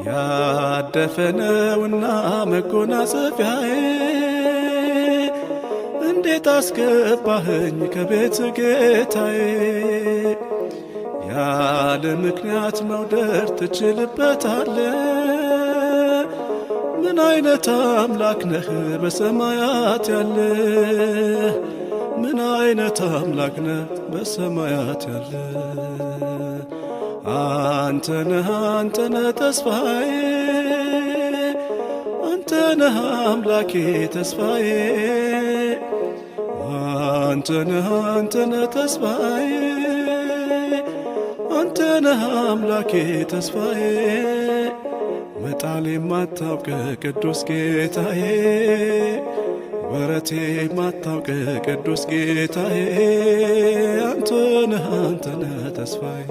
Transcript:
ያደፈነውና መጎናጸፊያዬ እንዴት አስገባኸኝ ከቤት ጌታዬ። ያለ ምክንያት መውደድ ትችልበታለ። ምን አይነት አምላክ ነህ በሰማያት ያለ፣ ምን አይነት አምላክ ነህ በሰማያት ያለ። አንተነህ አንተነህ ተስፋዬ፣ አንተነህ አምላኬ ተስፋዬ። አንተነህ አንተነህ ተስፋዬ፣ አንተነህ አምላኬ ተስፋዬ። መጣል የማታውቅ ቅዱስ ጌታዬ፣ ወረቴ የማታውቅ ቅዱስ ጌታዬ። አንተነህ አንተነህ ተስፋዬ